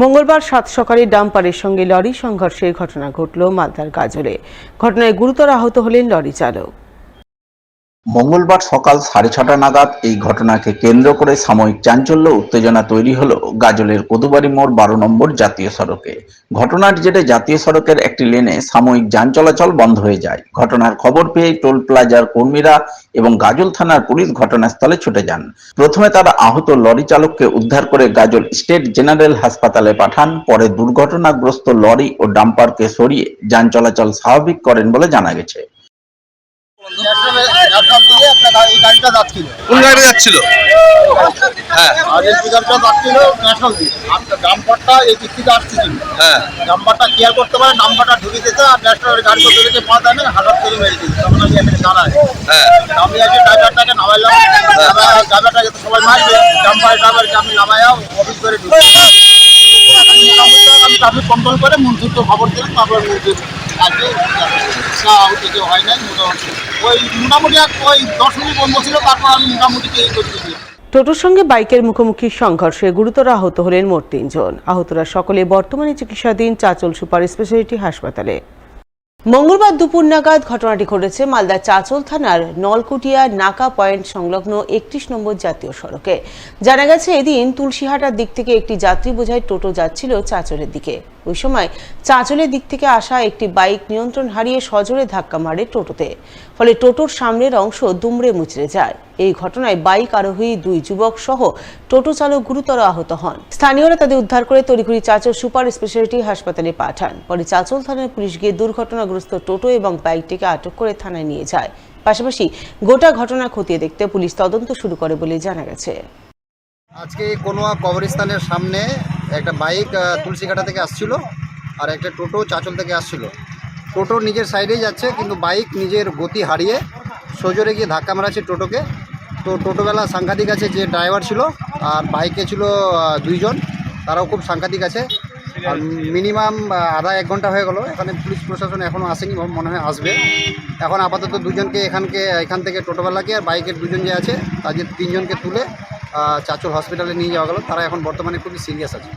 মঙ্গলবার সাত সকালে ডাম্পারের সঙ্গে লরি সংঘর্ষের ঘটনা ঘটল মালদার গাজলে। ঘটনায় গুরুতর আহত হলেন লরি চালক। মঙ্গলবার সকাল 6:30 নাগাদ এই ঘটনাকে কেন্দ্র করে সাময়িক চাঞ্চল্য উত্তেজনা তৈরি হলো গাজলের কোদুবাড়ি মোড় 12 নম্বর জাতীয় সড়কে। ঘটনার জেরে জাতীয় সড়কের একটি লেনে সাময়িক যান চলাচল বন্ধ হয়ে যায়। ঘটনার খবর পেয়ে টোল প্লাজার কর্মীরা এবং গাজল থানার পুলিশ ঘটনাস্থলে ছুটে যান। প্রথমে তারা আহত লরি চালককে উদ্ধার করে গাজল স্টেট জেনারেল হাসপাতালে পাঠান। পরে দুর্ঘটনাগ্রস্ত লরি ও ডাম্পারকে সরিয়ে যান চলাচল স্বাভাবিক করেন বলে জানা গেছে। কোন গাড়ি যাচ্ছিল? হ্যাঁ ডাম্পারটা এই দিক থেকে আসছিল। হ্যাঁ ডাম্পারটা কেয়ার করতে পারে, ডাম্পারটা ঢুকে দিতে আর ন্যাশনাল গাড়ি করতে দিতে পা দেয় না, হাজার থেকে মেরে দিচ্ছে। তখন আমি এখানে দাঁড়াই, হ্যাঁ আমি আজকে ড্রাইভারটাকে নামাইলাম। ড্রাইভারটাকে তো সবাই মারবে, ড্রাইভারকে আমি নামাইয়া অফিস করে ঢুকি। আমি ট্রাফিক কন্ট্রোল করে মন্ত্রীকে খবর দিলাম, তারপর মন্ত্রী আজকে আহত কেউ হয় নাই। মোটামুটি ওই 10 মিনিট বন্ধ ছিল, তারপর আমি মোটামুটি এই করতেছি। টোটোর সঙ্গে বাইকের মুখোমুখি সংঘর্ষে গুরুতর আহত হলেন মোট 3 জন। আহতরা সকলে বর্তমানে চিকিৎসাধীন চাঁচল সুপার স্পেশালিটি হাসপাতালে। মঙ্গলবার দুপুর নাগাদ ঘটনাটি ঘটেছে মালদা চাঁচল থানার নলকুটিয়া নাকা পয়েন্ট সংলগ্ন 31 নম্বর জাতীয় সড়কে। জানা গেছে, এদিন তুলসীহাটার দিক থেকে একটি যাত্রী বোঝাই টোটো যাচ্ছিল চাঁচলের দিকে। ওই সময় চাঁচলের দিক থেকে আসা একটি বাইক নিয়ন্ত্রণ হারিয়ে সজোরে ধাক্কা মারে টোটোতে। ফলে টোটোর সামনের অংশ দুমড়ে মুচড়ে যায়। এই ঘটনায় বাইক আরোহী 2 যুবক সহ টোটো চালক গুরুতর আহত হন। স্থানীয়রা তাদের উদ্ধার করে তড়িঘড়ি চাঁচল সুপার স্পেশালিটি হাসপাতালে পাঠান। পরে চাঁচল থানার পুলিশ গিয়ে দুর্ঘটনাগ্রস্ত টোটো এবং বাইকটিকে আটক করে থানায় নিয়ে যায়। পাশাপাশি গোটা ঘটনা খতিয়ে দেখতে পুলিশ তদন্ত শুরু করে বলে জানা গেছে। আজকে কোনোয়া কবরস্থানের সামনে একটা বাইক তুলসীঘাটা থেকে আসছিল আর একটা টোটো চাঁচল থেকে আসছিল। টোটো নিজের সাইডেই যাচ্ছে, কিন্তু বাইক নিজের গতি হারিয়ে সজোরে গিয়ে ধাক্কা মারাচ্ছে টোটোকে। তো টোটোবেলা সাংঘাতিক আছে, যে ড্রাইভার ছিল আর বাইকে ছিল 2 জন, তারাও খুব সাংঘাতিক আছে। আর মিনিমাম আধা 1 ঘন্টা হয়ে গেল, এখানে পুলিশ প্রশাসন এখনও আসেনি, মনে হয় আসবে। এখন আপাতত 2 জনকে এখান থেকে টোটোবেলাকে আর বাইকের 2 জন যে আছে তাদের 3 জনকে তুলে চাঁচল হসপিটালে নিয়ে যাওয়া গেল। তারা এখন বর্তমানে খুবই সিরিয়াস আছে।